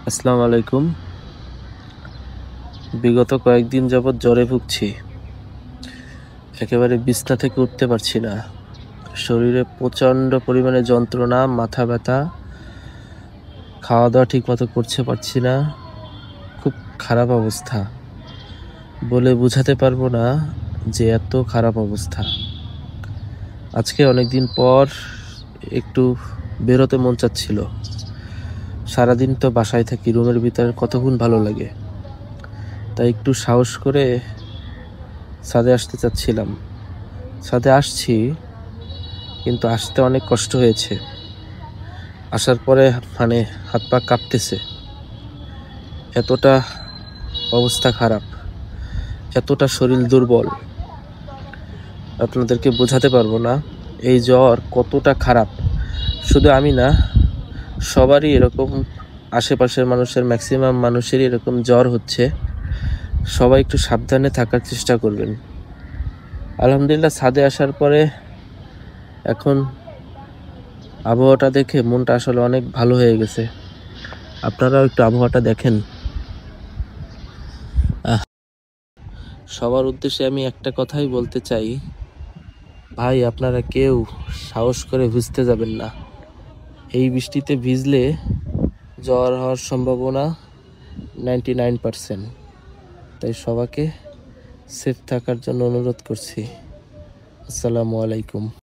আসসালামু আলাইকুম। বিগত কয়েকদিন যাবৎ জ্বরে ভুগছি। একেবারে বিছনা থেকে উঠতে পারছি না। শরীরে প্রচণ্ড পরিমাণে যন্ত্রণা, মাথা ব্যথা, খাওয়া-দাওয়া ঠিকমতো করতে পারছি না। খুব খারাপ অবস্থা। বলে বুঝাতে পারবো না যে এত খারাপ অবস্থা। আজকে অনেকদিন পর একটু বেরোতে মন চাচ্ছিল। সারাদিন তো বাসায় থাকি, রুমের ভিতরে কতক্ষণ ভালো লাগে। তাই একটু সাহস করে ছাদে আসতে চাচ্ছিলাম। ছাদে আসছি, কিন্তু আসতে অনেক কষ্ট হয়েছে। আসার পরে হাত পা কাঁপতেছে। এতটা অবস্থা খারাপ, এতটা শরীর দুর্বল, আপনাদেরকে বোঝাতে পারবো না এই জ্বর কতটা খারাপ। শুধু আমি না, সবারই এরকম, আশেপাশের মানুষের ম্যাক্সিমাম মানুষেরই এরকম জ্বর হচ্ছে। সবাই একটু সাবধানে থাকার চেষ্টা করবেন। আলহামদুলিল্লাহ, ছাদে আসার পরে এখন আবহাওয়াটা দেখে মনটা আসলে অনেক ভালো হয়ে গেছে। আপনারাও একটু আবহাওয়াটা দেখেন। সবার উদ্দেশ্যে আমি একটা কথাই বলতে চাই, ভাই আপনারা কেউ সাহস করে ভিজতে যাবেন না। এই বৃষ্টিতে ভিজলে জ্বর হওয়ার সম্ভাবনা 99%। তাই সবাইকে সেফ থাকার জন্য অনুরোধ করছি। আসসালামু আলাইকুম।